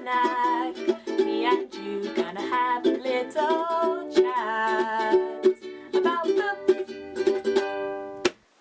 snack. Me and you gonna have a little chat about books.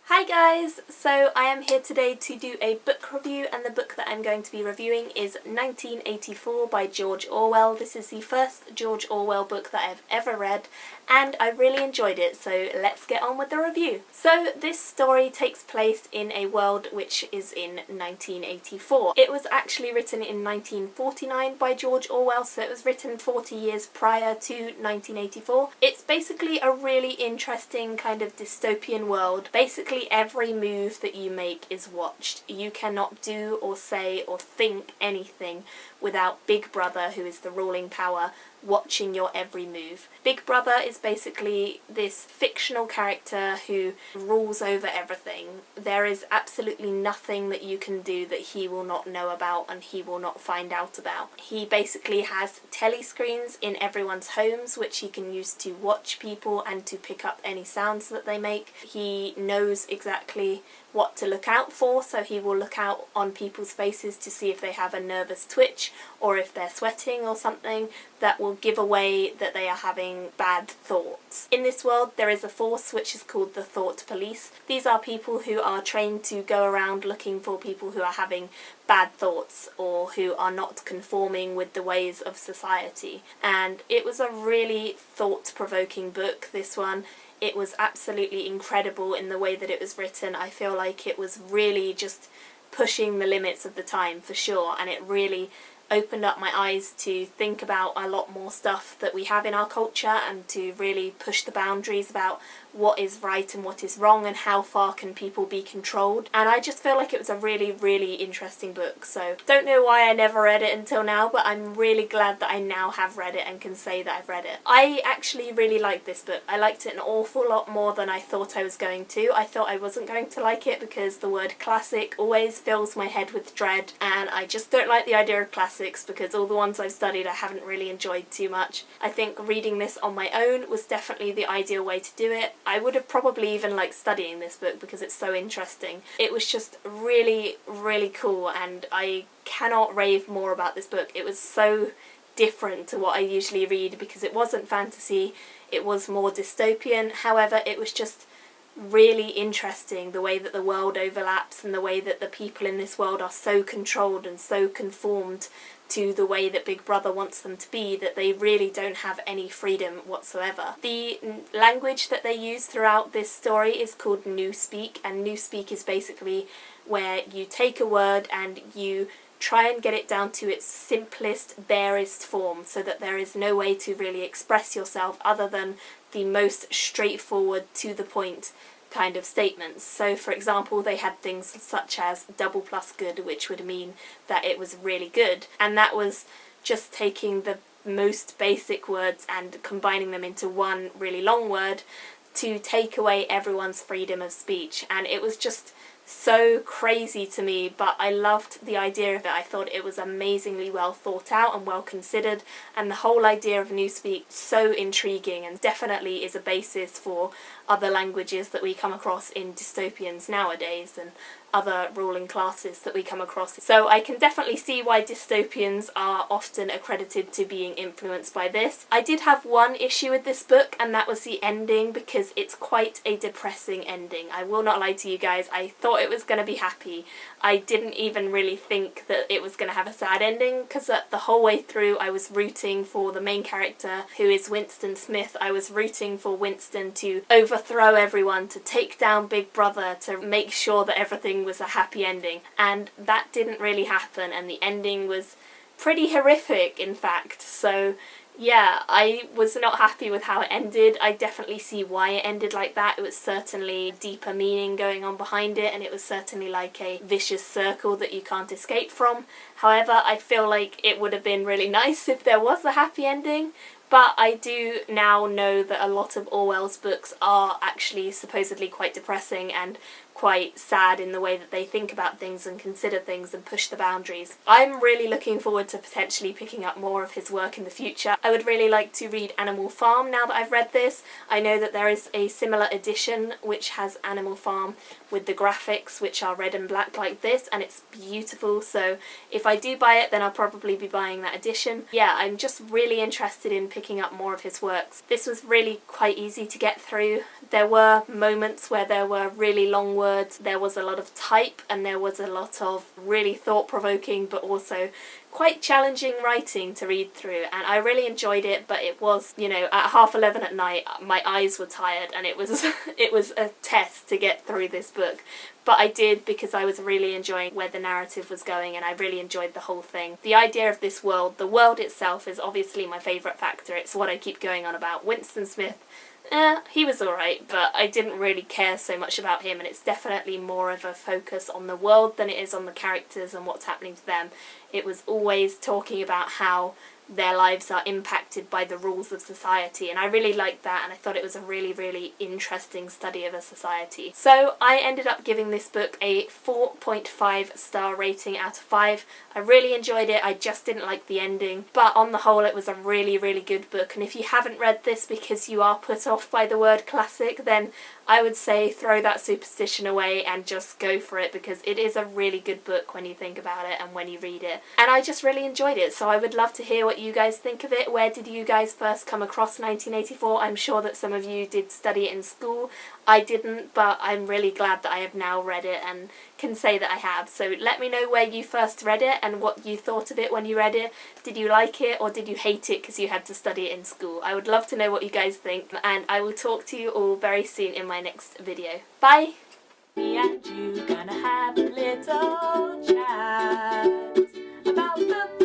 Hi guys! So I am here today to do a book review, and the book that I'm going to be reviewing is 1984 by George Orwell. This is the first George Orwell book that I've ever read, and I really enjoyed it, so let's get on with the review. So this story takes place in a world which is in 1984. It was actually written in 1949 by George Orwell, so it was written 40 years prior to 1984. It's basically a really interesting kind of dystopian world. Basically every move that you make is watched. You cannot do or say or think anything without Big Brother, who is the ruling power, watching your every move. Big Brother is basically this fictional character who rules over everything. There is absolutely nothing that you can do that he will not know about and he will not find out about. He basically has telescreens in everyone's homes which he can use to watch people and to pick up any sounds that they make. He knows exactly what to look out for, so he will look out on people's faces to see if they have a nervous twitch or if they're sweating or something that will give away that they are having bad thoughts. In this world there is a force which is called the Thought Police. These are people who are trained to go around looking for people who are having bad thoughts or who are not conforming with the ways of society. And it was a really thought-provoking book, this one. It was absolutely incredible in the way that it was written. I feel like it was really just pushing the limits of the time, for sure, and it really opened up my eyes to think about a lot more stuff that we have in our culture and to really push the boundaries about what is right and what is wrong and how far can people be controlled. And I just feel like it was a really, really interesting book. So don't know why I never read it until now, but I'm really glad that I now have read it and can say that I've read it. I actually really liked this book. I liked it an awful lot more than I thought I was going to. I thought I wasn't going to like it because the word classic always fills my head with dread, and I just don't like the idea of classics because all the ones I've studied I haven't really enjoyed too much. I think reading this on my own was definitely the ideal way to do it. I would have probably even liked studying this book because it's so interesting. It was just really, really cool, and I cannot rave more about this book. It was so different to what I usually read because it wasn't fantasy, it was more dystopian. However, it was just really interesting the way that the world overlaps and the way that the people in this world are so controlled and so conformed to the way that Big Brother wants them to be that they really don't have any freedom whatsoever. The language that they use throughout this story is called Newspeak, and Newspeak is basically where you take a word and you try and get it down to its simplest, barest form so that there is no way to really express yourself other than the most straightforward, to the point kind of statements. So for example, they had things such as double plus good, which would mean that it was really good, and that was just taking the most basic words and combining them into one really long word to take away everyone's freedom of speech. And it was just so crazy to me, but I loved the idea of it. I thought it was amazingly well thought out and well considered, and the whole idea of Newspeak so intriguing and definitely is a basis for other languages that we come across in dystopians nowadays and other ruling classes that we come across. So I can definitely see why dystopians are often accredited to being influenced by this. I did have one issue with this book, and that was the ending, because it's quite a depressing ending. I will not lie to you guys, I thought it was going to be happy. I didn't even really think that it was going to have a sad ending, because the whole way through I was rooting for the main character, who is Winston Smith. I was rooting for Winston to overthrow everyone, to take down Big Brother, to make sure that everything was a happy ending, and that didn't really happen, and the ending was pretty horrific, in fact. So yeah, I was not happy with how it ended. I definitely see why it ended like that. It was certainly deeper meaning going on behind it, and it was certainly like a vicious circle that you can't escape from. However, I feel like it would have been really nice if there was a happy ending, but I do now know that a lot of Orwell's books are actually supposedly quite depressing and quite sad in the way that they think about things and consider things and push the boundaries. I'm really looking forward to potentially picking up more of his work in the future. I would really like to read Animal Farm now that I've read this. I know that there is a similar edition which has Animal Farm with the graphics, which are red and black like this, and it's beautiful. So if I do buy it, then I'll probably be buying that edition. Yeah, I'm just really interested in picking up more of his works. This was really quite easy to get through. There were moments where there were really long words, there was a lot of type, and there was a lot of really thought-provoking but also quite challenging writing to read through, and I really enjoyed it. But it was, you know, at 11:30 at night, my eyes were tired, and it was it was a test to get through this book. But I did, because I was really enjoying where the narrative was going, and I really enjoyed the whole thing. The idea of this world, the world itself, is obviously my favourite factor. It's what I keep going on about. Winston Smith, he was alright, but I didn't really care so much about him, and it's definitely more of a focus on the world than it is on the characters and what's happening to them. It was always talking about how their lives are impacted by the rules of society, and I really liked that, and I thought it was a really, really interesting study of a society. So I ended up giving this book a 4.5 star rating out of 5. I really enjoyed it, I just didn't like the ending, but on the whole it was a really, really good book. And if you haven't read this because you are put off by the word classic, then I would say throw that superstition away and just go for it, because it is a really good book when you think about it and when you read it. And I just really enjoyed it, so I would love to hear what you guys think of it. Where did you guys first come across 1984? I'm sure that some of you did study it in school. I didn't, but I'm really glad that I have now read it and can say that I have. So let me know where you first read it and what you thought of it when you read it. Did you like it, or did you hate it because you had to study it in school? I would love to know what you guys think, and I will talk to you all very soon in my next video. Bye! Me and you gonna have a little chat about books.